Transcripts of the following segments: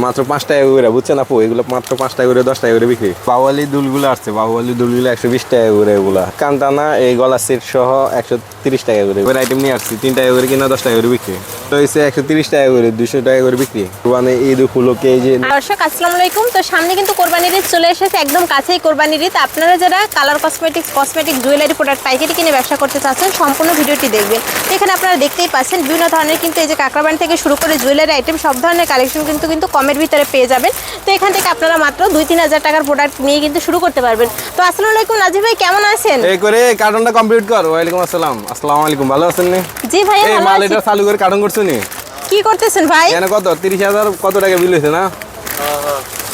মাত্র 5 টাকা করে, বুঝছেন আপু? এগুলো মাত্র 5 টাকা করে, 10 টাকা করে বিক্রি। বাহুবলী দুলগুলো আসছে, বাহুবলী দুলগুলো 120 টাকা করে, এগুলা কান্তানা এই গলা সেট সহ 130 টাকা করে। এবার আইটেম নিয়ে আসছি 3 টাকা করে কিনা 10 টাকা করে বিক্রি। তো হচ্ছে 130 টাকা করে, 200 টাকা করে বিক্রি। মানে ঈদ উপলক্ষে এই যে দর্শক আসসালামু আলাইকুম। তো সামনে কিন্তু কোরবানির ঈদ চলে এসেছে, একদম কাছেই কোরবানির ঈদ। আপনারা যারা কালার কসমেটিক জুয়েলারি প্রোডাক্ট পাইকারি কিনে ব্যবসা করতে চাচ্ছেন, সম্পূর্ণ ভিডিওটি দেখবেন। তো এখানে আপনারা দেখতেই পাচ্ছেন বিভিন্ন ধরনের কিন্তু এই যে কাঁকড়াবান থেকে শুরু করে জুয়েলারি আইটেম সব ধরনের কালেকশন কিন্তু কমের ভিতরে পেয়ে যাবেন। তো এখান থেকে আপনারা মাত্র 2-3 হাজার টাকার প্রোডাক্ট নিয়ে কিন্তু শুরু করতে পারবেন। তো আসসালামু আলাইকুম নাজিব ভাই, কেমন আছেন? এই করে কার্টনটা কমপ্লিট কর। ওয়ালাইকুম আসসালাম। আসসালামু আলাইকুম, ভালো আছেন নি? জি ভাই, এই মাল এটা চালু করে কার্টন করছো নি? কি করতেছেন ভাই? এখানে কত 30,000 কত টাকা বিল হইছে না?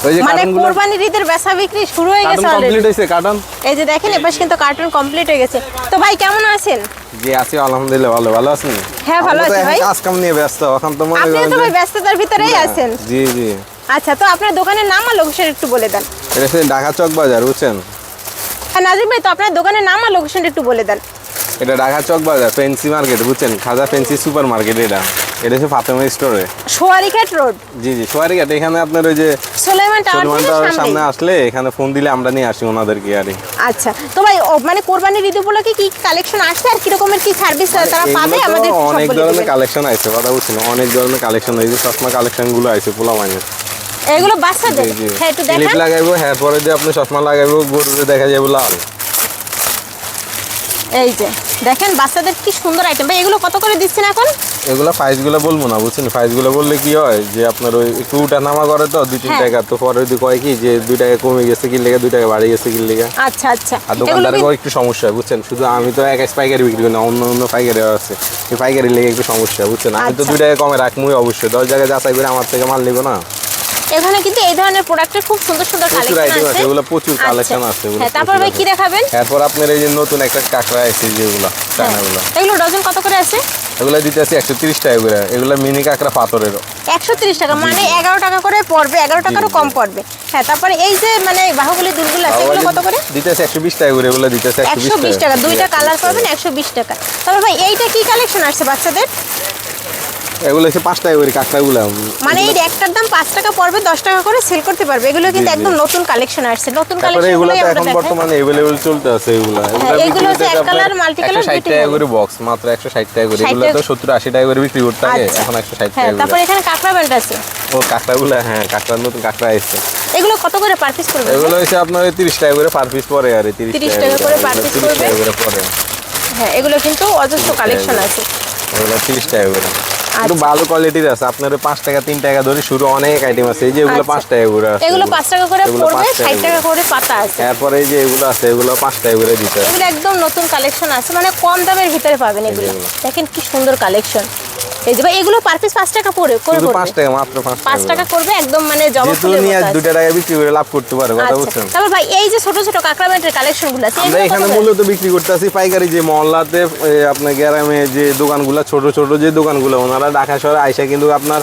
ওই যে মানে কার্টনগুলো কোরবানির ঈদের বেচা বিক্রি শুরু হয়ে গেছে অলরেডি। কমপ্লিট হইছে কার্টন। এই যে দেখেন এপাশ কিন্তু কার্টন কমপ্লিট হয়ে গেছে। তো ভাই কেমন আছেন? জি আছি আলহামদুলিল্লাহ, ভালো। ভালো আছেন? হ্যাঁ ভালো আছি ভাই। কাজ কাম নিয়ে ব্যস্ত এখন তো মনে আপনি করেন তো যে ভাই ব্যস্ততার ভিতরেই আছেন। জি জি। আচ্ছা, তো আপনার দোকানের নাম আর লোকেশন একটু বলে দেন। এটা হচ্ছে ঢাকা চক বাজার, বুঝছেন? আর নাজিম ভাই, তো আপনার দোকানের নাম আর লোকেশন একটু বলে দেন। এটা ঢাকা চক বাজার ফেন্সি মার্কেট, বুঝছেন? খাজা ফেন্সি সুপার মার্কেট। এটা হচ্ছে ফাতেমা স্টোরে, সোয়ারিঘাট রোড। জি জি, সোয়ারিঘাট। এখানে আপনার ওই যে সুলাইমান সলমান টাওয়ারের টাওয়ার সামনে আসলে এখানে ফোন দিলে আমরা নিয়ে আসি ওনাদেরকে। আরে আচ্ছা, তো ভাই মানে কোরবানির ঈদ উপলক্ষে কি কালেকশন আসছে আর কি রকমের কি সার্ভিস তারা পাবে আমাদের সব অনেক বলে ধরনের দিবেন। কালেকশন আছে, কথা বুঝছেন? অনেক ধরনের কালেকশন আছে, চশমা কালেকশন গুলো আছে পোলা মাইনের। এগুলো বাচ্চাদের, জি জি, হ্যাঁ একটু ক্লিপ দেখান। লাগাইবো, হ্যাঁ পরে যে আপনি চশমা লাগাইবো, গরুরে দেখা যাবে লাল। এই যে দেখেন বাচ্চাদের কি সুন্দর আইটেম। ভাই এগুলো কত করে দিচ্ছেন এখন? এগুলো প্রাইসগুলো বলবো না, বুঝছেন? প্রাইসগুলো বললে কি হয় যে আপনার ওই একটু উঠা নামা করে তো 2-3 হ্যাঁ। টাকা, তো পরে যদি কয় কি যে 2 টাকা কমে গেছে কি লেগে, 2 টাকা বাড়ে গেছে কি লেগে। আচ্ছা আচ্ছা, আর এগুলো দোকানদারের কি একটু সমস্যা, বুঝছেন? শুধু আমি তো এক পাইকারি বিক্রি করি না, অন্য পাইকারি আছে, এই পাইকারি লেগে একটু সমস্যা, বুঝছেন? আমি তো আচ্ছা। 2 টাকা কমে রাখবই অবশ্যই, 10 জায়গায় যাচাই করে আমার থেকে মাল নিবো না। এখানে কিন্তু এই ধরনের প্রোডাক্টের খুব সুন্দর সুন্দর প্রচুর কালেকশন আইটেম আছে। আছে, এগুলো প্রচুর আচ্ছা। কালেকশন আছে। হ্যাঁ, তারপর ভাই কি দেখাবেন? এরপর আপনার এই যে নতুন একটা কাঁকড়া আছে যেগুলো চায়নাগুলো, এগুলো ডজন কত করে আছে? এগুলো দিতে আছে 130 টাকা করে। এগুলো মিনি কাঁকড়া পাথরের। 130 টাকা, মানে 11 টাকা করে পড়বে, 11 টাকারও কম পড়বে। হ্যাঁ, তারপরে এই যে মানে বাহুবলী দুলগুলো আছে এগুলো কত করে? দিতে আছে 120 টাকা করে, এগুলো দিতে আছে 120 টাকা, দুইটা কালার পাবেন 120 টাকা। তারপর ভাই এইটা কি কালেকশন আছে বাচ্চাদের? এগুলো হচ্ছে 5 টাকা করে কাঁকড়াগুলো। মানে এই একটার দাম 5 টাকা পড়বে, 10 টাকা করে সেল করতে পারবে। এগুলো কিন্তু একদম নতুন কালেকশন আসছে, নতুন তারপরে কালেকশন এগুলো গুলোই তো আমরা এখন দেখাই। বর্তমানে अवेलेबल চলতে আছে এগুলো। এগুলো হচ্ছে এক কালার মাল্টি কালার 160 টাকা করে বক্স, মাত্র 160 টাকা করে। এগুলো তো 70-80 টাকা করে বিক্রি করতে আগে, আচ্ছা। এখন 160 হ্যাঁ, টাকা তারপর করে। এখানে কাঁকড়া ব্যান্ড আছে। ও কাঁকড়াগুলো, হ্যাঁ কাঁকড়ার নতুন কাঁকড়া আসছে। এগুলো কত করে পার পিস পড়বে? এগুলো হচ্ছে আপনার 30 টাকা করে পার পিস পড়ে, আর 30 টাকা করে per piece 30 টাকা করে পড়ে। হ্যাঁ, এগুলো কিন্তু অজস্র কালেকশন আছে। এগুলো 30 টাকা করে। একটু ভালো কোয়ালিটির আছে, আপনার 5 টাকা 3 টাকা ধরে শুরু অনেক আইটেম আছে। এই যে এগুলো 5 টাকা করে আছে, এগুলো 5 টাকা করে এগুলো পড়বে, 5 টাকা 60 টাকা করে পাতা আছে। তারপরে এই যে এগুলো আছে, এগুলো 5 টাকা করে দিতে হবে। এগুলো একদম নতুন কালেকশন আছে, মানে কম দামের ভিতরে পাবেন এগুলো। দেখেন কি সুন্দর কালেকশন। এই যে ভাই এগুলো পার পিস 5 টাকা করে শুধু পড়বে। 5 টাকা, মাত্র 5 টাকা করবে, একদম মানে জবা যেহেতু ফুলের নিয়ে মতো আছে। 2 টাকা বিক্রি করে লাভ করতে পারে, কথা আচ্ছা, বুঝছেন? তারপর ভাই এই যে ছোট ছোট কাঁকড়া ব্যান্ডের কালেকশনগুলো আছে, আমরা এগুলো এখানে কত করে? মূলত বিক্রি করতে আসি পাইকারি। যে মহল্লাতে আপনার গ্রামে যে দোকানগুলো, ছোট ছোট যে দোকানগুলো, ওনারা ঢাকা শহরে আইসা কিন্তু আপনার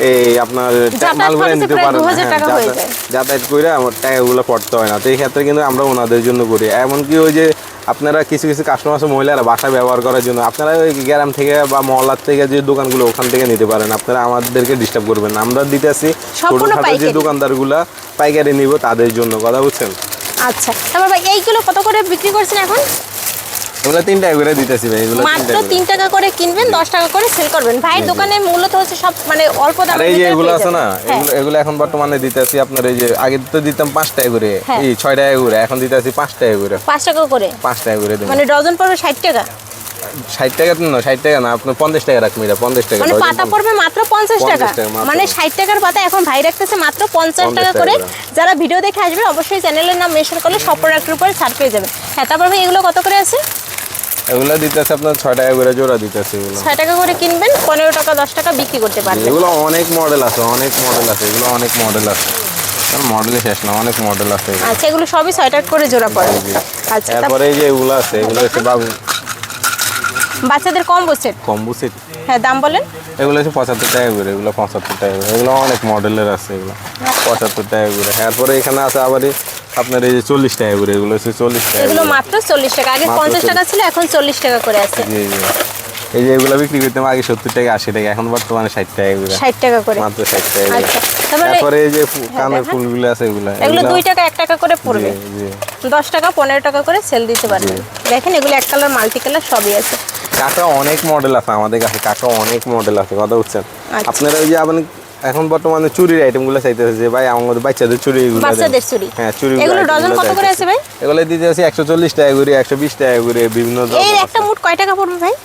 এই আপনার মালগুলো খরচে নিতে প্রায় পারেন। 2000 টাকা হয়ে যায়। যাতায়াত করে আমার টাকাগুলো পড়তে হয় না। তো এই ক্ষেত্রে কিন্তু আমরা ওনাদের জন্য করি। এমনকি ওই যে আপনারা কিছু কিছু কাস্টমার আছে মহিলারা বাসা ব্যবহার করার জন্য, আপনারা ওই গ্রাম থেকে বা মহল্লার থেকে যে দোকানগুলো ওখান থেকে নিতে পারেন, আপনারা আমাদেরকে ডিস্টার্ব করবেন না। আমরা দিতে আসি ছোটখাটো যে দোকানদারগুলা পাইকারি নিব তাদের জন্য, কথা বুঝছেন? আচ্ছা, তারপর ভাই এইগুলো কত করে বিক্রি করছেন এখন? এগুলো 3 টাকা করে দিতেছি ভাই। এগুলো মাত্র 3 টাকা করে কিনবেন, 10 টাকা করে সেল করবেন। ভাইয়ের দোকানে মূলত হচ্ছে সব মানে অল্প আর দামে এই যে এগুলো আছে না, এগুলো এখন বর্তমানে দিতেছি আপনার এই যে আগে তো দিতাম 5 টাকা করে, এই 6 টাকা করে, এখন দিতেছি 5 টাকা করে। 5 টাকা করে, 5 টাকা করে দেন। মানে ডজন পড়বে 60 টাকা। 60 টাকা না, 60 টাকা না, আপনি 50 টাকা রাখবেন। এটা 50 টাকা, মানে পাতা পড়বে মাত্র 50 টাকা। 50 টাকা মাত্র। মানে 60 টাকার পাতা এখন ভাই রাখতেছে মাত্র 50 টাকা 50 করে। টাকা। যারা ভিডিও দেখে আসবেন অবশ্যই চ্যানেলের নাম মেনশন করলে সব প্রোডাক্টের উপরে ছাড় পেয়ে যাবেন। হ্যাঁ, তারপর ভাই এগুলো কত করে আছে? এগুলো দিতেছে আপনার 6 টাকা করে জোড়া দিতেছে। এগুলো 6 টাকা করে কিনবেন, 15 টাকা 10 টাকা বিক্রি করতে পারবেন। এগুলো অনেক মডেল আছে, অনেক মডেল আছে, এগুলো অনেক মডেল আছে, মডেলে শেষ না, অনেক মডেল আছে। আচ্ছা, এগুলো সবই 6 টাকা করে জোড়া পড়ে। আচ্ছা, তারপরে এই যে এগুলো আছে, এগুলো হচ্ছে বাবু বাচ্চাদের কম্বো সেট। Combo set. হ্যাঁ, দাম বলেন। এগুলো হচ্ছে 75 টাকা করে, এগুলো 75 টাকা করে। এগুলো অনেক মডেলের আছে, এগুলো 75 টাকা করে। তারপরে এখানে আছে আবার আপনার এই যে 40 টাকা করে, এগুলো হচ্ছে 40 টাকা। এগুলো মাত্র 40 টাকা, আগে 50 টাকা ছিল, এখন 40 টাকা করে আছে। জি জি। এই যে এগুলো বিক্রি করতাম আগে 70 টাকা 80 টাকা, এখন বর্তমানে 60 টাকা করে, 60 টাকা করে মাত্র 60 টাকা করে। আচ্ছা তারপরে তারপরে এই যে কানের দেখেন। ফুলগুলো আছে এগুলো এগুলো 2 টাকা 1 টাকা করে পড়বে, জি 10 টাকা 15 টাকা করে সেল দিতে পারবেন। দেখেন এগুলো এক কালার মাল্টি কালার সবই আছে। কাকা অনেক মডেল আছে আমাদের কাছে, কাকা অনেক মডেল আছে, কথা বুঝছেন। আচ্ছা। আপনারা ওই যে এখন বর্তমানে চুরির আইটেমগুলো চাইতেছে যে ভাই আমাদের বাচ্চাদের চুরি এগুলো দেন। বাচ্চাদের চুড়ি হ্যাঁ চুরি এগুলো ডজন কত করে আছে ভাই? এগুলো দিতে আছে 140 টাকা করে, 120 টাকা করে, বিভিন্ন এই ধরনের একটা মুঠ কয় টাকা পড়বে ভাই?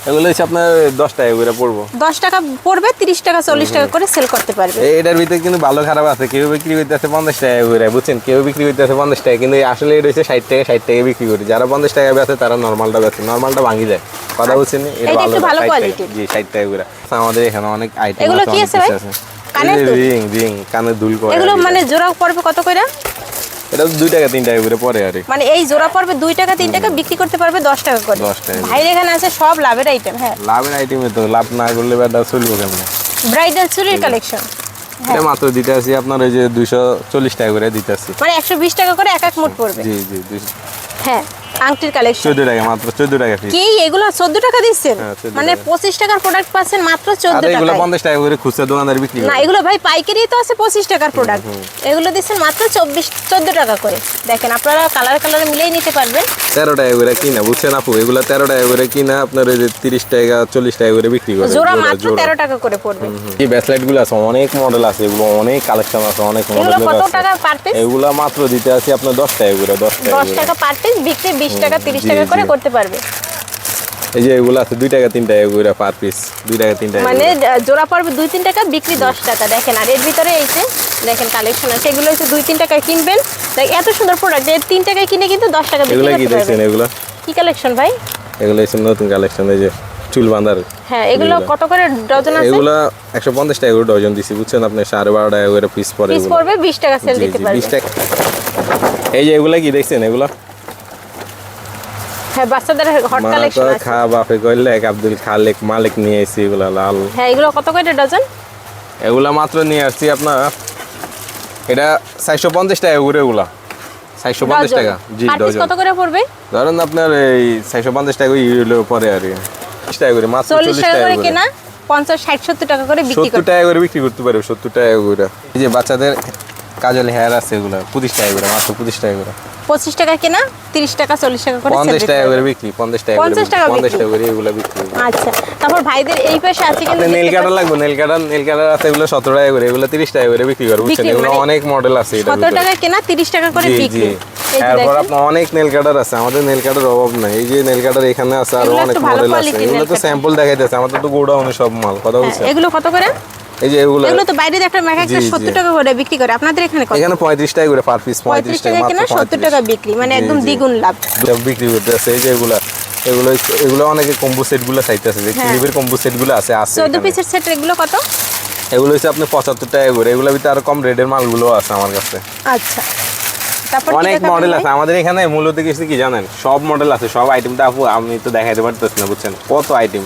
এগুলো হচ্ছে আপনার 10 টাকা করে পড়বো। 10 টাকা পড়বে, 30 টাকা 40 টাকা করে সেল করতে পারবে। এটার ভিতরে কিন্তু ভালো খারাপ আছে, কেউ বিক্রি করতেছে 50 টাকা করে, বুঝছেন, কেউ বিক্রি করতেছে 50 টাকা, কিন্তু আসলে এটা হচ্ছে 60 টাকা বিক্রি করি। যারা 50 টাকা বেচে তারা নর্মালটা বেচে, নর্মালটা ভাঙি যায়, কথা বুঝছেন। এটা একটু ভালো কোয়ালিটির। জি 60 টাকা করে। আমাদের এখানে অনেক আইটেম এগুলো কি আছে ভাই? কানের দুল? রিং কানের দুল করে। এগুলো মানে জোড়া পড়বে কত করে? এটা 2 টাকা 3 টাকা করে পড়ে আর মানে এই জোড়া পড়বে 2 টাকা 3 টাকা, বিক্রি করতে পারবে 10 টাকা করে। 10 টাকা। ভাইয়ের এখানে আছে সব লাভের আইটেম। হ্যাঁ লাভের আইটেমে তো লাভ না করলে বেটা চলবো কেমন। ব্রাইডাল চুরির কালেকশন এটা মাত্র দিতে আসি আপনার ওই যে 240 টাকা করে দিতে আসি। মানে 120 টাকা করে এক এক মুঠ পড়বে। জি জি 200 হ্যাঁ আংটির কালেকশন 14 টাকা, মাত্র 14 টাকা পিস। কি এগুলো 14 টাকা দিচ্ছেন? হ্যাঁ, 14 মানে টাকা। 25 টাকার প্রোডাক্ট পাচ্ছেন মাত্র 14 আর এগুলো টাকায়। 50 টাকা করে খুচরা দোকানদার বিক্রি করে। না এগুলো ভাই পাইকারি তো আছে 25 টাকার প্রোডাক্ট, এগুলো দিচ্ছেন মাত্র 14 টাকা করে। দেখেন আপনারা কালার কালার মিলেই নিতে পারবেন। 13 টাকা করে কিনা, বুঝছেন আপু, এগুলো 13 টাকা করে কিনা আপনার ওই যে 30 টাকা 40 টাকা করে বিক্রি করে। জোড়া মাত্র 13 টাকা করে পড়বে। এই ব্যাসলাইট গুলো আছে, অনেক মডেল আছে, এগুলো অনেক কালেকশন আছে, অনেক এগুলো মডেল কত আছে। টাকা পার পিস? এগুলো মাত্র দিতে আসি আপনার 10 টাকা করে, 10 টাকা 10 করে। টাকা পার পিস, বিক্রি 20 টাকা 30 জি, টাকা করে জি। করতে পারবে। এই যে এগুলো আছে 2 টাকা 3 টাকা করে পার পিস, 2 টাকা 3 টাকা মানে করে। জোড়া পড়বে 2-3 টাকা, বিক্রি 10 টাকা। দেখেন আর এর ভিতরে এই যে দেখেন কালেকশন আছে, এগুলো হচ্ছে 2-3 টাকায় কিনবেন। দেখ এত সুন্দর প্রোডাক্ট, এর 3 টাকায় কিনে কিন্তু 10 টাকা বিক্রি এগুলো কি করতে দেখছেন? পারবেন। এগুলো কি কালেকশন ভাই? এগুলো হচ্ছে নতুন কালেকশন, এই যে চুল বাঁধার। হ্যাঁ এগুলো কত করে ডজন আছে? এগুলো 150 টাকা করে ডজন দিছি, বুঝছেন আপনি, 12.5 টাকা করে পিস পড়ে পিস এগুলো। পড়বে 20 টাকা সেল জি, দিতে জি, পারবে। 20 টাকা। এই যে এগুলা কি দেখছেন? এগুলা হ্যাঁ বাচ্চাদের হট কালেকশন আছে। খা বাপে কইলে এক আব্দুল খালেক মালিক নিয়ে এসেছি এগুলা লাল। হ্যাঁ এগুলো কত করে ডজন? এগুলা মাত্র নিয়ে আসছি আপনার, এটা 450 টাকা করে, এগুলা 450 ডজন। টাকা। জি পার পিস ডজন। কত করে পড়বে? ধরেন আপনার এই 450 টাকা ইউলো পরে আর কি 40 টাকা করে, মাত্র 40 40 টাকা টাকা করে করে। কেনা, 50 60 70 টাকা করে বিক্রি 70 করতে। টাকা করে বিক্রি করতে পারবে, 70 টাকা করে। এই যে বাচ্চাদের কাজল হেয়ার আছে, এগুলা 25 টাকা করে, মাত্র 25 টাকা করে। 25 টাকা কেনা, 30 টাকা 40 টাকা করে সেল 50 দিতে টাকা পারবে। করে বিক্রি, 50 টাকা করে 50 টাকা 50 বিক্রি। টাকা করে এগুলা বিক্রি। আচ্ছা তারপর ভাইদের এই পাশে আছে কিন্তু আপনি নেল দেখতে কাটার লাগবে, নেল কাটার আছে, এগুলো 17 টাকা করে, এগুলো 30 টাকা করে বিক্রি করে, বুঝছেন। বিক্রি এগুলো মানে অনেক মডেল আছে এটা। 17 টাকা কেনা, 30 টাকা করে জি বিক্রি। জি। এই যে এরপর দেখেন আপনার অনেক নেল কাটার আছে, আমাদের নেল কাটার অভাব নাই। এই যে নেল কাটার এখানে আছে, আর এগুলো অনেক একটু ভালো মডেল আছে। quality এগুলো nail তো cutter। স্যাম্পল দেখাইতেছে, আমাদের তো গোডাউনে সব মাল, কথা হ্যাঁ, বলছেন। এগুলো কত করে? এই যে এগুলো এগুলো তো বাইরে একটা মেঘা একটা জি, জি। 70 টাকা করে বিক্রি করে, আপনাদের এখানে কত? এখানে 35 টাকা করে পার পিস, 35 টাকা মাত্র কেনা, 70 টাকা বিক্রি, মানে জি, একদম জি। দ্বিগুণ লাভ। বিক্রি করতেছে। এই যে এগুলো এগুলো অনেকে কম্বো সেট গুলো চাইতেছে, যে হ্যাঁ। ক্লিপের কম্বো সেট গুলো আছে 14 এখানে। পিসের সেট এগুলো কত? এগুলো হচ্ছে আপনি 75 টাকা করে, এগুলো ভিতরে আরো কম রেটের মালগুলো আছে আমার কাছে। আচ্ছা তারপর কি অনেক দেখাবেন মডেল ভাই? আছে আমাদের এখানে, মূলত কিছু কি জানেন, সব মডেল আছে, সব আইটেমটা আপু আমি তো দেখাইতে পারতেছি না, বুঝছেন, কত আইটেম।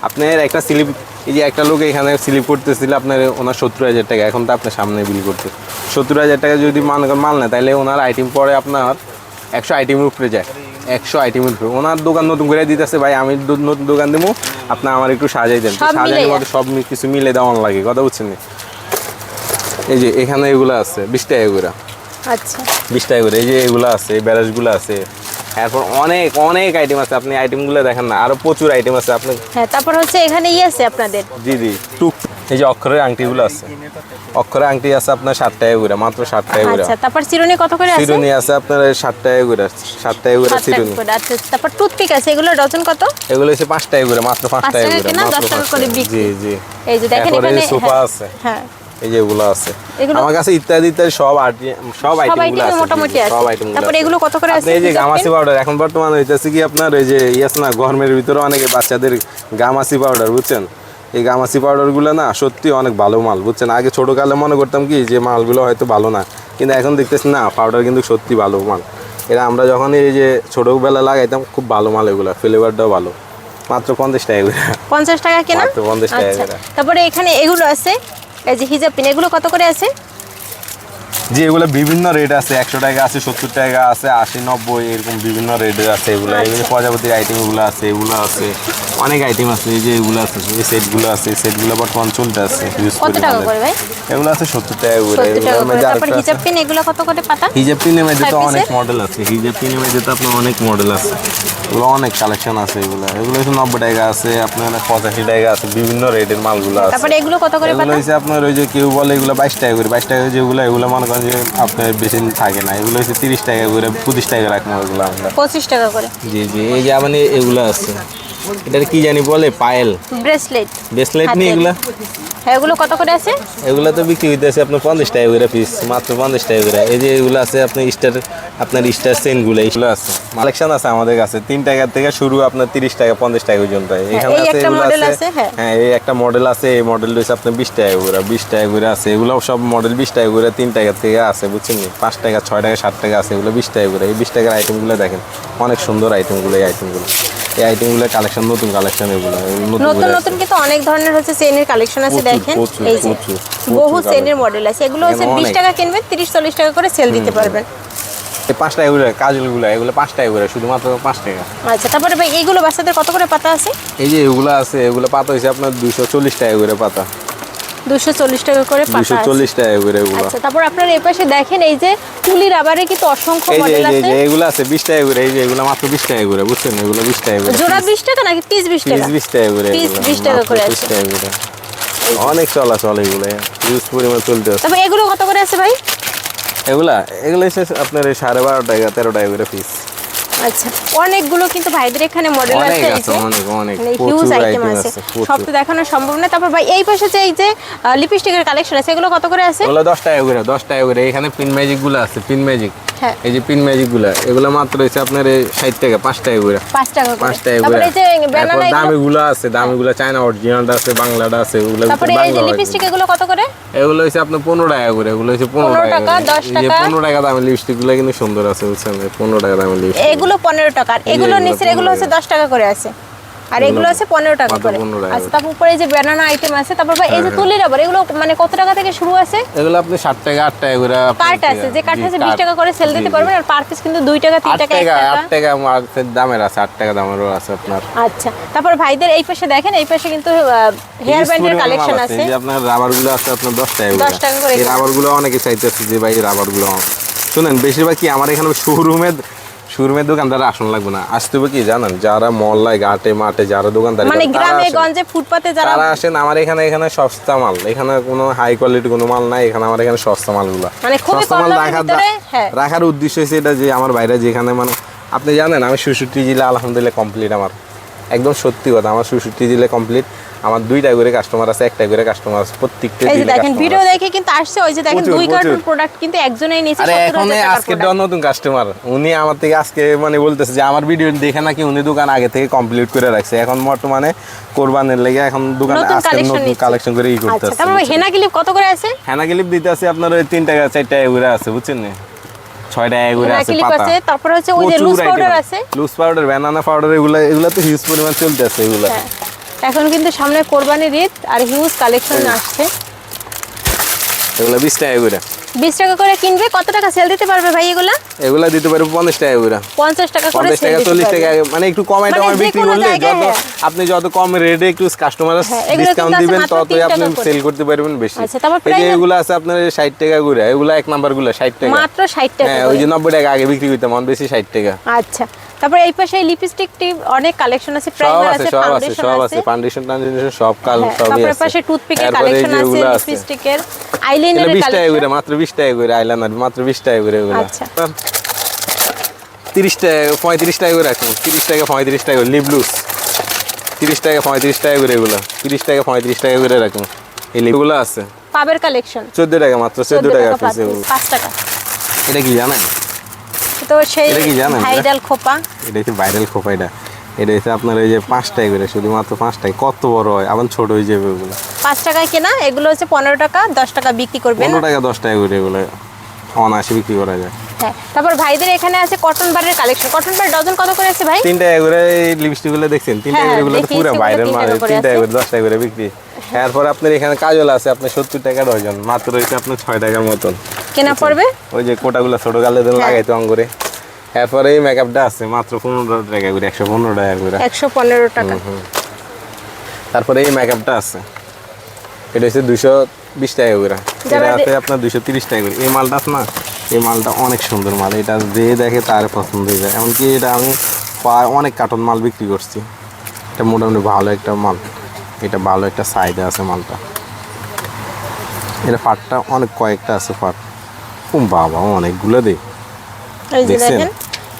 আপনার একটা স্লিপ, এই যে একটা লোক এখানে স্লিপ করতেছিল আপনার, ওনার 70,000 টাকা, এখন তো আপনার সামনে বিল করতে 70,000 টাকা যদি মাল নেয়, তাহলে ওনার আইটেম পরে আপনার 100 আইটেমের উপরে যায়, 100 আইটেমের উপরে। ওনার দোকান নতুন করে দিতেছে, ভাই আমি নতুন দোকান দেবো, আপনার আমার একটু সাজাই দেন। সব মিলে সাজানোর মধ্যে সব কিছু মিলে দেওয়ান লাগে, কথা বুঝছেন। এই যে এখানে এগুলো আছে 20 টাকা করে, আচ্ছা 20 টাকা করে। এই যে এগুলো আছে, ব্যারাসগুলো আছে, এরপর অনেক অনেক আইটেম আছে, আপনি আইটেমগুলো দেখেন না, আরো প্রচুর আইটেম আছে আপনি। হ্যাঁ তারপর হচ্ছে এখানে আছে আপনাদের জি জি টুক। এই যে অক্ষরের আংটিগুলো আছে, অক্ষরের আংটি আছে আপনার 60 টাকা করে, মাত্র 60 টাকা করে। আচ্ছা তারপর চিরুনি কত করে আছে? চিরুনি আছে আপনার 60 টাকা করে, 60 টাকা করে 7 টাকা চিরুনি। করে। আচ্ছা তারপর টুথপিক আছে, এগুলো ডজন কত? এগুলো হচ্ছে 5 টাকা করে, মাত্র 5 5 টাকা টাকা করে, কেনা, মাত্র 10 টাকা 5 করে টাকা। বিক্রি। জি জি। এই যে দেখেন এরপরে এখানে সোফা হ্যাঁ, আছে, হ্যাঁ এই যে এগুলো আছে এগুলো- আমার কাছে, ইত্যাদি ইত্যাদি সব সব আইটেমগুলো আইটেমই আছে, মোটামুটি আছে। সব আইটেমগুলো। তারপরে এগুলো কত করে আছে? এই যে গামাসি পাউডার, এখন বর্তমানে হইতেছে কি আপনার এই যে ইয়াস না, গরমের ভিতরে অনেকে বাচ্চাদের গামাসি পাউডার, বুঝছেন। এই গামাসি পাউডারগুলো না সত্যি অনেক ভালো মাল, বুঝছেন। আগে ছোটোকালে মনে করতাম কি যে মালগুলো হয়তো ভালো না, কিন্তু এখন দেখতেছি না, পাউডার কিন্তু সত্যি ভালো মাল। এরা আমরা যখন এই যে ছোটোবেলা লাগাইতাম, খুব ভালো মাল এগুলো, ফ্লেভারটাও ভালো, মাত্র 50 টাকা করে। 50 টাকা কেনা, মাত্র 50 টাকা আচ্ছা করে। তারপরে এখানে এগুলো আছে, এই যে হিজাব পিন, এগুলো কত করে আছে? যে এগুলো বিভিন্ন রেট আছে, 100 টাকা আছে, 70 টাকা আছে, 80, 90 এরকম বিভিন্ন রেটের আছে এগুলো। এগুলো প্রজাপতির আইটেম এগুলো আছে, এগুলো আছে, অনেক আইটেম আছে। এই যে এগুলো আছে, এই সেটগুলো আছে, এই সেটগুলো বর্তমান চলতে আছে। কত টাকা করে ভাই? এগুলো আছে 70 টাকা করে। 70 টাকা এগুলোর করে। মধ্যে তারপর আরেকটা হিজাব পিন এগুলো কত করে পাতা? হিজাব পিনের মধ্যে তো 5 অনেক পিসের? মডেল আছে। হিজাব পিনের মধ্যে তো আপনার অনেক মডেল আছে, এগুলো অনেক কালেকশন আছে। এগুলো হচ্ছে 90 টাকা আছে, আপনার 85 টাকা আছে, বিভিন্ন রেটের মালগুলো আছে। তারপরে এগুলো কত করে এগুলো পাতা? হচ্ছে আপনার ওই যে কেউ বলে এগুলো 22 টাকা করে, 22 টাকা যেগুলো এগুলো মনে করেন যে আপনার বেশি দিন থাকে না। এগুলো হচ্ছে 30 টাকা করে, 25 টাকা রাখবো এগুলো আমরা। 25 টাকা করে। জি জি, এই যে মানে এগুলো আছে, এটার কি জানি বলে, পায়েল ব্রেসলেট। ব্রেসলেট নিয়ে এগুলো, হ্যাঁ এগুলো কত করে আছে? এগুলো তো বিক্রি হইতেছে আপনার 50 টাকা করে পিস, মাত্র 50 টাকা করে। এই যে এগুলো আছে আপনার স্টার চেনগুলো, এগুলো আছে। কালেকশন আছে আমাদের কাছে 3 টাকা থেকে শুরু, আপনার 30 টাকা 50 টাকা পর্যন্ত। এখানে এই আছে একটা এগুলো মডেল আছে, আছে, হ্যাঁ। হ্যাঁ এই একটা মডেল আছে। এই মডেল রয়েছে আপনার 20 টাকা করে, 20 টাকা করে আছে। এগুলো সব মডেল 20 টাকা করে, 3 টাকা থেকে আছে, বুঝছেন? 5 টাকা, 6 টাকা, 7 টাকা আছে, এগুলো 20 টাকা করে। এই 20 টাকার আইটেমগুলো দেখেন, অনেক সুন্দর আইটেমগুলো। এই আইটেমগুলো, এই আইটেমগুলো কালেকশন, নতুন কালেকশন এগুলো নতুন নতুন কিন্তু অনেক ধরনের হচ্ছে চেনের কালেকশন আছে। প্রচুর, দেখেন প্রচুর, এই যে প্রচুর, বহু প্রচুর চেনের মডেল আছে। এগুলো হচ্ছে এখানে 20 অনেক। টাকা কিনবেন, 30-40 টাকা করে সেল দিতে পারবেন। এই 5 টাকা করে কাজলগুলো, এগুলো 5 টাকা করে, শুধুমাত্র 5 টাকা। আচ্ছা, তারপরে ভাই এইগুলো বাচ্চাদের কত করে পাতা আছে? এই যে এগুলো আছে, এগুলো পাতা হয়েছে আপনার 240 টাকা করে পাতা, 240 টাকা করে পাতা আছে। 240 টাকা করে এগুলো। আচ্ছা, তারপর আপনারা এই পাশে দেখেন এই যে তুলি রাবারে কিন্তু অসংখ্য এই যে মডেল আছে। এগুলো আছে 20 টাকা করে। এই যে এগুলো মাত্র 20 টাকা করে, বুঝছেন? এগুলো 20 টাকা করে জোড়া 20 টাকা নাকি পিস 20 পিস, টাকা? 20 টাকা করে, পিস এগুলো 20 টাকা মাত্র করে 20 আছে। টাকা করে। অনেক চলাচল এগুলো, ইউজ পরিমাণ চলতে আছে। তারপর এগুলো কত করে আছে ভাই? এগুলো হচ্ছে আপনার 12.5 টাকা, 13 টাকা করে পিস। আচ্ছা, অনেকগুলো কিন্তু ভাইদের এখানে মডেল অনেক আছে। এই আছে, যে অনেক হিউজ প্রচুর আইটেম আইটেম আছে, আছে, সব তো প্রচুর। দেখানো সম্ভব না। তারপর ভাই এই পাশে যে এই যে লিপস্টিকের কালেকশন আছে, এগুলো কত করে আছে? এগুলো 10 টাকা করে, 10 টাকা করে। এখানে পিন ম্যাজিক গুলো আছে, পিন ম্যাজিক। হ্যাঁ, এই যে পিন ম্যাজিক গুলা, এগুলো মাত্র হচ্ছে আপনার 60 টাকা, 5 টাকা করে, 5 টাকা করে। 5 টাকা তারপর করে। এই যে ব্যানানা দামি গুলো আছে, দামি গুলো চায়না অরিজিনালটা আছে, বাংলাটা আছে, ওগুলো তারপরে এই যে লিপস্টিক এগুলো কত করে? এগুলো হচ্ছে আপনার 15 টাকা করে, এগুলো হচ্ছে 15 টাকা, 10 এই যে টাকা। 15 টাকা দামের লিপস্টিক গুলো কিন্তু সুন্দর আছে, বুঝছেন? 15 টাকা দামের লিপস্টিক এগুলো 15 টাকা, আর এগুলো এগুলো নিচের এগুলো 15 হচ্ছে 10 টাকা করে আছে, আর এগুলো আছে 15 টাকা মাত্র করে। 15 টাকা আচ্ছা, করে। তারপর উপরে এই যে ব্যানানা আইটেম আছে। তারপর ভাই এই যে তুলি রাবার, এগুলো মানে কত টাকা থেকে শুরু আছে? এগুলো আপনি 7 টাকা, 8 টাকা করে কার্ট আছে, যে কার্ট আছে 20 টাকা করে সেল দিতে পারবেন, আর পার পিস কিন্তু 2 টাকা 3 8 টাকা 1 টাকা, টাকা। 8 টাকা মার্কেট দামের আছে, 8 টাকা দামেরও আছে আপনার। আচ্ছা, তারপর ভাইদের এই পাশে দেখেন, এই পাশে কিন্তু হেয়ার Huge ব্যান্ডের পরিমাণ কালেকশন মাল আছে। এই যে আপনার রাবার গুলো আছে আপনার 10 টাকা 10 টাকা করে এই এখানে। রাবার গুলো অনেকে চাইতেছে যে ভাই রাবার গুলো। শুনেন, বেশিরভাগ কি আমার এখানে শোরুমের দোকানদার আসন লাগবে না, আসতে হবে কি জানেন, যারা মহল্লায় ঘাটে মাঠে যারা দোকানদার মানে গ্রামে গঞ্জে ফুটপাতে যারা তারা আসেন আমার এখানে সস্তা মাল, এখানে কোনো হাই কোয়ালিটি কোনো মাল নাই, এখানে আমার এখানে সস্তা মালগুলো। মানে খুবই সস্তা কম মাল দামের ভিতরে, হ্যাঁ। রাখার উদ্দেশ্য হচ্ছে এটা যে আমার বাইরে যেখানে মানে আপনি জানেন আমি 66 জেলা আলহামদুলিল্লাহ কমপ্লিট। আমার একদম সত্যি কথা, আমার 66 জেলা কমপ্লিট। আমার 2টা করে কাস্টমার আছে, 1টা করে কাস্টমার আছে, প্রত্যেকটা এই যে জেলায় দেখেন customer ভিডিও আছে। দেখে কিন্তু আসছে, ওই যে দেখেন প্রচুর, 2 কার্টন প্রচুর। প্রোডাক্ট কিন্তু একজনেই নিয়েছে আরে 70,000 এখন টাকার আজকে product। নতুন কাস্টমার, উনি আমার থেকে আজকে মানে বলতেছে যে আমার ভিডিও দেখে নাকি উনি দোকান আগে থেকে কমপ্লিট করে রাখছে, এখন বর্তমানে কোরবানের লেগে এখন দোকান নতুন আজকে collection নতুন নিচ্ছে। কালেকশন করে আচ্ছা, করতেছে। তারপর হেনা ক্লিপ কত করে আছে? হ্যানা ক্লিপ দিতে আছে আপনার ওই 3 টাকা 4 টাকা করে আছে, বুঝছেন না? 6 টাকা করে হেনা আছে ক্লিপ পাতা। আছে, তারপর হচ্ছে ওই যে লুজ পাউডার আছে। লুজ পাউডার, ব্যানানা পাউডার, এগুলো তো হিউজ পরিমাণ চলতেছে এগুলো। হ্যাঁ, এখন কিন্তু সামনে কোরবানির ঈদ আর হিউজ কালেকশন আসছে। এগুলো 20 টাকা করে। 20 টাকা করে কিনবে, কত টাকা সেল দিতে পারবে ভাই এগুলা? এগুলা দিতে পারবো 50 টাকা করে। 50 টাকা করে 50 সেল টাকা দিতে 40 পারবে। টাকা, মানে একটু কমাই মানে টমাই যে বিক্রি কোনো করলে জায়গায়, যত হ্যাঁ। আপনি যত কম রেটে একটু কাস্টমার হ্যাঁ, এগুলো ডিসকাউন্ট কিন্তু আছে দিবেন মাত্র ততই 3 আপনি টাকা করে। সেল করতে পারবেন বেশি। আচ্ছা, তারপর এই যে প্রাইস? এগুলো আছে আপনার 60 টাকা করে, এগুলো 1 নাম্বার গুলো 60 টাকা। মাত্র 60 টাকা হ্যাঁ, করে। ওই যে 90 টাকা আগে বিক্রি করতাম, এখন বেশি 60 টাকা। আচ্ছা, তারপর এই পাশে লিপস্টিক টিপ অনেক কালেকশন আছে, সব প্রাইমার আছে, আছে, সব আছে, ফাউন্ডেশন সব আছে, আছে। ফাউন্ডেশন টাউন্ডেশন সব কাল হ্যাঁ, সবই তারপর আছে। পাশে টুথপিকের তারপরে এই কালেকশন যে আছে, এগুলো আছে। লিপস্টিকের, এগুলো আইলাইনারের 20 টাকা করে, কালেকশন। মাত্র 20 টাকা করে আইলাইনার, মাত্র 20 টাকা করে এগুলো। আচ্ছা। 30 টাকা 35 টাকা করে রাখুন, 30 টাকা 35 টাকা করে লিপ লুজ, 30 টাকা 35 টাকা করে এগুলো, 30 টাকা 35 টাকা করে রাখুন। এই লিপগুলো আছে পাবের কালেকশন 14 টাকা, মাত্র 14 টাকা পিস এগুলো। 5 টাকা। এটা কি জানেন? তো সেই এটা কি জানেন? ভাইরাল খোপা। এটা হচ্ছে ভাইরাল খোপা। এটা হচ্ছে আপনার ওই যে 5 টাকা করে, শুধুমাত্র 5 টাকা। কত বড় হয়, আবার ছোট হয়ে যাবে ওগুলো। 5 টাকায় কেনা, এগুলো হচ্ছে 15 টাকা, 10 টাকা বিক্রি করবেন। 15 টাকা 10 টাকা করে এগুলো অনায়াসে বিক্রি করা যায়। হ্যাঁ, তারপর ভাইদের এখানে আছে কটন বারের কালেকশন। কটন বার ডজন কত করে আছে ভাই? 3 টাকা করে এই লিপস্টিক গুলো দেখছেন, 3 টাকা হ্যাঁ, করে এগুলো তো দেখিয়েছি, পুরো ওগুলো ভাইরাল 3 মাল। টাকা করে 3 টাকা আছে। করে 10 টাকা করে বিক্রি। এরপর আপনার এখানে কাজল আছে আপনার 70 টাকা ডজন, মাত্র হচ্ছে আপনার 6 টাকার মতন। কেনা পড়বে ওই যে কোটাগুলো ছোট গালে দেন লাগাইতো অঙ্গরে। এরপরে এই মেকআপটা আছে মাত্র 15 টাকা করে, 115 টাকা করে, 115 টাকা। তারপরে এই মেকআপটা আছে, এটা হচ্ছে 220 টাকা করে, এটা আছে আপনার 230 টাকা করে। এই মালটা আছে না, এই মালটা অনেক সুন্দর মাল, এটা যে দেখে তার পছন্দ হয়ে যায়। এমনকি এটা আমি প্রায় অনেক কার্টন মাল বিক্রি করছি। এটা মোটামুটি ভালো একটা মাল, এটা ভালো একটা সাইজে আছে মালটা। এটা ফাটটা অনেক কয়েকটা আছে ফাট, বাবা অনেকগুলো দেয়। এই যে দেখেন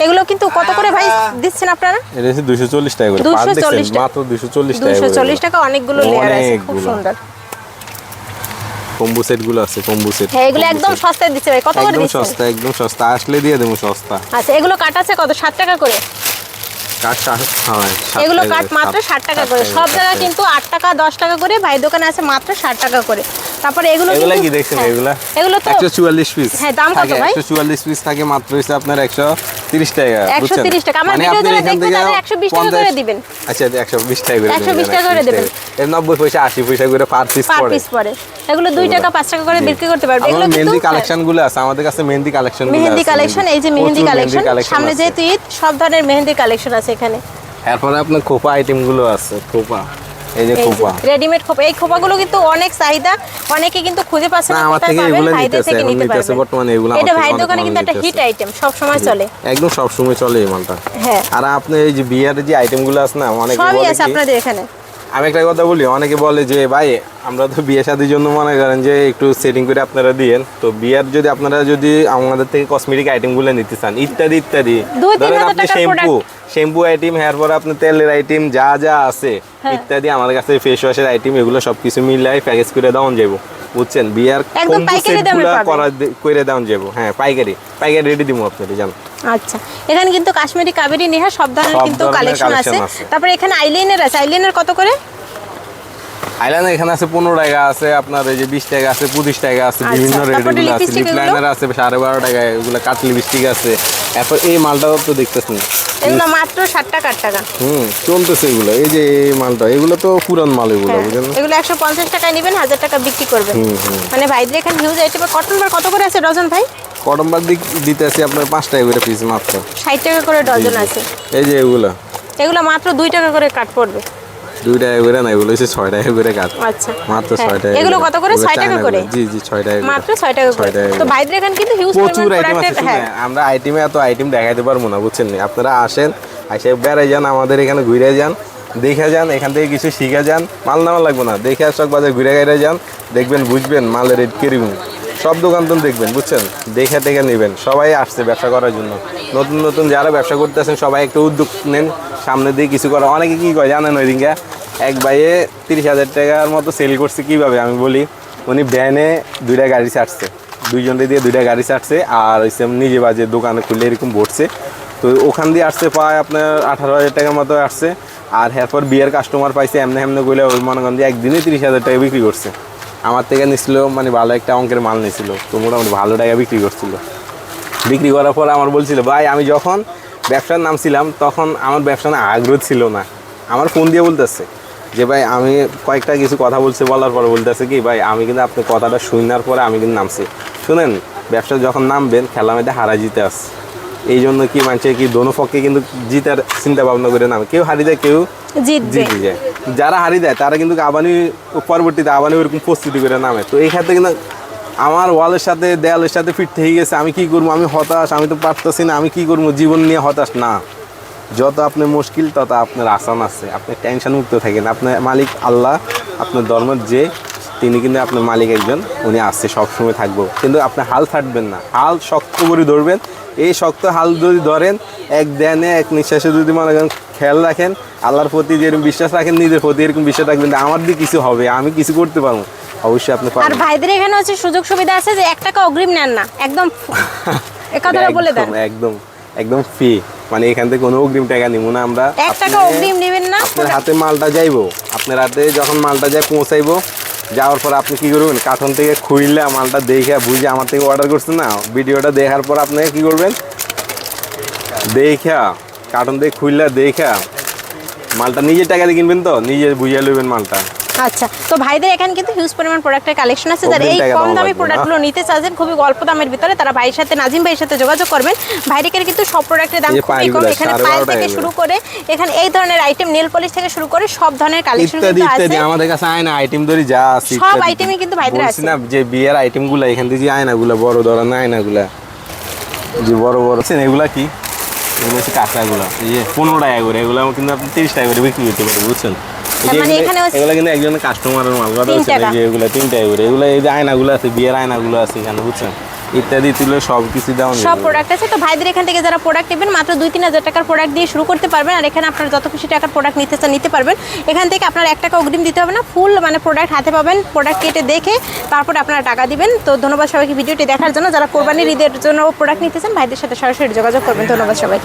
এগুলো কিন্তু কত করে ভাই দিচ্ছেন আপনারা? এটা হচ্ছে 240 টাকা করে পার, দেখছেন মাত্র 240 টাকা। 240 টাকা, অনেকগুলো লেয়ার আছে, খুব সুন্দর। কম্বো সেট গুলো আছে, কম্বো সেট। হ্যাঁ এগুলো একদম সস্তায় দিচ্ছে ভাই, কত করে দিচ্ছেন? একদম সস্তা, একদম সস্তা, আসলে দিয়ে দেবো সস্তা। আচ্ছা এগুলো কাট আছে কত? 60 টাকা করে কাট। হ্যাঁ এগুলো কাট মাত্র 60 টাকা করে। সব জায়গায় কিন্তু 8 টাকা 10 টাকা করে, ভাই দোকানে আছে মাত্র 60 টাকা করে। তারপরে এগুলো কি দেখছেন, এগুলো তো 144 পিস। হ্যাঁ দাম কত ভাই? 144 পিস থাকে মাত্র হচ্ছে আপনার 130 টাকা। 130 টাকা। আমার ভিডিও যারা দেখবেন তারা 120 টাকা করে দিবেন। আচ্ছা 120 টাকা করে, 120 টাকা করে দিবেন। এর 90 পয়সা 80 পয়সা করে পার পিস পড়ে। এগুলো 2 টাকা 5 টাকা করে বিক্রি করতে পারবে। এগুলো কিন্তু মেহেন্দি কালেকশন গুলো আছে আমাদের কাছে, মেহেন্দি কালেকশন গুলো আছে। মেহেন্দি কালেকশন, এই যে মেহেন্দি কালেকশন, সামনে যেহেতু ঈদ সব ধরনের মেহেন্দি কালেকশন আছে এখানে। এরপরে আপনার খোপা আইটেম গুলো আছে, খোপা, এই যে খোপা, রেডিমেড খোপা। এই খোপাগুলো কিন্তু অনেক চাহিদা, অনেকে কিন্তু খুঁজে পাচ্ছে না, আমার থেকে এগুলো নিতে পারবে বর্তমানে। এগুলো এটা ভাইয়ের দোকানে কিন্তু একটা হিট আইটেম, সব সময় চলে, একদম সব সময় চলে এই মালটা। হ্যাঁ আর আপনি এই যে বিয়ার যে আইটেম গুলো আছে না, অনেকে সবই বলে আছে আপনাদের এখানে। আমি একটা কথা বলি, অনেকে বলে যে ভাই আমরা তো বিয়ে শাদির জন্য মনে করেন যে একটু সেটিং করে আপনারা দিয়েন, তো বিয়ার যদি আপনারা যদি আমাদের থেকে কসমেটিক আইটেম গুলো নিতে চান, ইত্যাদি ইত্যাদি, ধরেন আপনি শ্যাম্পু আইটেম, হেয়ার পর আপনি তেলের আইটেম যা যা আছে ইত্যাদি, আমাদের কাছে ফেস ওয়াশের আইটেম, এগুলো সবকিছু মিলাই প্যাকেজ করে দেওয়া যাবো, বুঝছেন? বিয়ার কম্বো সেটগুলো করে দেওয়া যাবো। হ্যাঁ পাইকারি রেডি দিব আপনাদের, জান। আচ্ছা এখানে কিন্তু কাশ্মীরি, কাবেরী, নেহা সব ধরনের কিন্তু কালেকশন আছে। তারপরে এখানে আইলাইনার আছে, আইলাইনার কত করে? আইলাইনার এখানে আছে 15 টাকা আছে, আপনার এই যে 20 টাকা আছে, 25 টাকা আছে, বিভিন্ন রেটের আছে। লিপ লাইনার আছে 12.5 টাকা, এগুলো কাট লিপস্টিক আছে। এরপর এই মালটাও তো দেখতেছেন, এগুলো মাত্র 60 টাকা 8 টাকা চলতেছে এগুলো। এই যে এই মালটা, এগুলো তো পুরান মাল, এগুলো বুঝেন, এগুলো 150 টাকায় নেবেন, 1000 টাকা বিক্রি করবেন। মানে ভাইদের এখানে হিউজ আইটেম। কটন বার কত করে আছে ডজন ভাই? কটন বার দিতে আছে আপনার 5 টাকা করে পিস, মাত্র 60 টাকা করে ডজন আছে। এই যে এগুলো মাত্র 2 টাকা করে কাট পড়বে। 2 টাকা করে না, এগুলো হচ্ছে 6 টাকা করে কাট। আচ্ছা মাত্র 6 টাকা। এগুলো কত করে? 6 টাকা করে। জি 6 টাকা মাত্র 6 টাকা করে। তো ভাইদের এখানে কিন্তু হিউজ প্রচুর আইটেম আছে। আমরা আইটেমে এত আইটেম দেখাইতে পারবো না, বুঝছেন? আপনারা আসেন, এসে বেড়াই যান, আমাদের এখানে ঘুরে যান, দেখে যান, এখান থেকে কিছু শিখে যান। মাল নেওয়া লাগবে না, দেখে চক বাজার ঘুরে ঘুরে যান, দেখবেন, বুঝবেন মালের রেট কিরকম। সব দোকান তো দেখবেন, বুঝছেন? দেখে টেকে নেবেন। সবাই আসছে ব্যবসা করার জন্য, নতুন নতুন যারা ব্যবসা করতে আছেন সবাই একটু উদ্যোগ নেন, সামনে দিয়ে কিছু করা। অনেকে কী করে জানেন, ওই দিনকে এক ভাইয়ে 30,000 টাকার মতো সেল করছে। কীভাবে আমি বলি, উনি ভ্যানে 2টা গাড়ি ছাড়ছে, 2 জনকে দিয়ে 2টা গাড়ি ছাড়ছে, আর হচ্ছে নিজে বাজে দোকানে খুলে এরকম বসছে। তো ওখান দিয়ে আসছে প্রায় আপনার 18,000 টাকার মতো আসছে। আর এরপর বিয়ের কাস্টমার পাইছে, এমনি এমনি করলে ওই মনে করেন দিয়ে একদিনে 30,000 টাকা বিক্রি করছে। আমার থেকে নিছিল, মানে ভালো একটা অঙ্কের মাল নিয়েছিল, তো মোটামুটি ভালো টাকা বিক্রি করছিল। বিক্রি করার পর আমার বলছিল, ভাই আমি যখন ব্যবসার নামছিলাম তখন আমার ব্যবসা না আগ্রহ ছিল না। আমার ফোন দিয়ে বলতেছে যে ভাই আমি কয়েকটা কিছু কথা বলার পরে বলতেছে কি, ভাই আমি কিন্তু আপনার কথাটা শোনার পরে আমি কিন্তু নামছি। শুনেন, ব্যবসা যখন নামবেন খেলা মেয়েটা হারা জিতে আসছে। এই জন্য কি মানুষের কি দোনো পক্ষে কিন্তু জিতার চিন্তা ভাবনা করে নামে, কেউ হারিয়ে দেয়, কেউ জিতে যায়। যারা হারিয়ে দেয় তারা কিন্তু পরবর্তীতে আবানি ওরকম প্রস্তুতি করে নামে। তো এই ক্ষেত্রে কিন্তু আমার ওয়ালের সাথে দেয়ালের সাথে ফিট হয়ে গেছে, আমি কি করবো, আমি হতাশ, আমি তো পারতেছি না, আমি কি করবো, জীবন নিয়ে হতাশ না। যত আপনার মুশকিল তত আপনার আসান আছে, আপনি টেনশন মুক্ত থাকেন। আপনার মালিক আল্লাহ, আপনার ধর্মের যে তিনি কিন্তু আপনার মালিক একজন, উনি আসছে, সবসময় থাকবো। কিন্তু আপনি হাল ছাড়বেন না, হাল শক্ত করে ধরবেন। এই শক্ত হাল যদি ধরেন, এক ধ্যানে এক নিঃশ্বাসে যদি মনে করেন খেয়াল রাখেন, আল্লাহর প্রতি যেরকম বিশ্বাস রাখেন, নিজের প্রতি এরকম বিশ্বাস রাখবেন, আমার দিয়ে কিছু হবে, আমি কিছু করতে পারবো, অবশ্যই আপনি পারবেন। আর ভাইদের এখানে হচ্ছে সুযোগ সুবিধা আছে যে 1 টাকা অগ্রিম নেন না, একদম এই কথাটা বলে দেন, একদম ফ্রি। মানে এখান থেকে কোনো অগ্রিম টাকা নিব না আমরা। 1 টাকা অগ্রিম নেবেন না। আপনার হাতে মালটা যাইবো, আপনার হাতে যখন মালটা যায় পৌঁছাইবো, যাওয়ার পর আপনি কি করবেন, কার্টন থেকে খুইলে মালটা দেখে বুঝে আমার থেকে অর্ডার করছেন না, ভিডিওটা দেখার পর আপনি কি করবেন, দেখা কার্টন থেকে খুইলে দেখা মালটা নিজের টাকা দিয়ে কিনবেন, তো নিজে বুঝিয়ে নেবেন মালটা। আচ্ছা, তো ভাইদের এখানে কিন্তু হিউজ পরিমাণ প্রোডাক্টের কালেকশন আছে। যারা এই অগ্রিম টাকা কম দেওয়া দামি লাগবে না। প্রোডাক্টগুলো নিতে চাচ্ছেন খুবই অল্প দামের ভিতরে, তারা ভাইয়ের সাথে, নাজিম ভাইয়ের সাথে যোগাযোগ করবেন। ভাইদের কিন্তু সব প্রোডাক্টের দাম এই যে খুবই কম। পাইলগুলো, এখানে 12.5 পাইল থেকে টাকা শুরু করে এখানে এই ধরনের আইটেম, নেল পলিশ থেকে শুরু করে সব ধরনের কালেকশন ইত্যাদি কিন্তু আছে। ইত্যাদি আমাদের কাছে আয়না আইটেম ধরি যা আছে সব ইত্যাদি। আইটেমই কিন্তু ভাইদের বলছি আছে। না যে বিয়ের আইটেমগুলো এখান থেকে যে আয়নাগুলো বড় ধরনের আয়নাগুলা, যে বড় বড় আছেন এগুলা কি, এগুলো হচ্ছে কাঁকড়াগুলো, এই যে 15 টাকা করে, এগুলো কিন্তু আপনি 30 টাকা করে বিক্রি করতে পারবেন, বুঝছেন? এই যে মানে এগুলো- এখানে হচ্ছে এগুলো কিন্তু একজন কাস্টমারের মাল, কথা 3 হচ্ছে টাকা। যে এগুলো 3 টাকা করে, এগুলো এই যে আয়নাগুলো আছে, বিয়ের আয়নাগুলো আছে এখানে, বুঝছেন? ইত্যাদি তুলে সব কিছু দেওয়া সব প্রোডাক্ট আছে। তো ভাইদের এখান থেকে যারা প্রোডাক্ট নেবেন মাত্র 2-3 হাজার টাকার প্রোডাক্ট দিয়ে শুরু করতে পারবেন। আর এখানে আপনার যত খুশি টাকার প্রোডাক্ট নিতে চান নিতে পারবেন। এখান থেকে আপনার 1 টাকা অগ্রিম দিতে হবে না, ফুল মানে প্রোডাক্ট হাতে পাবেন, প্রোডাক্ট কেটে দেখে তারপরে আপনারা টাকা দিবেন। তো ধন্যবাদ সবাইকে ভিডিওটি দেখার জন্য। যারা কোরবানির ঈদের জন্য প্রোডাক্ট নিতে চান ভাইদের সাথে সরাসরি যোগাযোগ করবেন। ধন্যবাদ সবাইকে।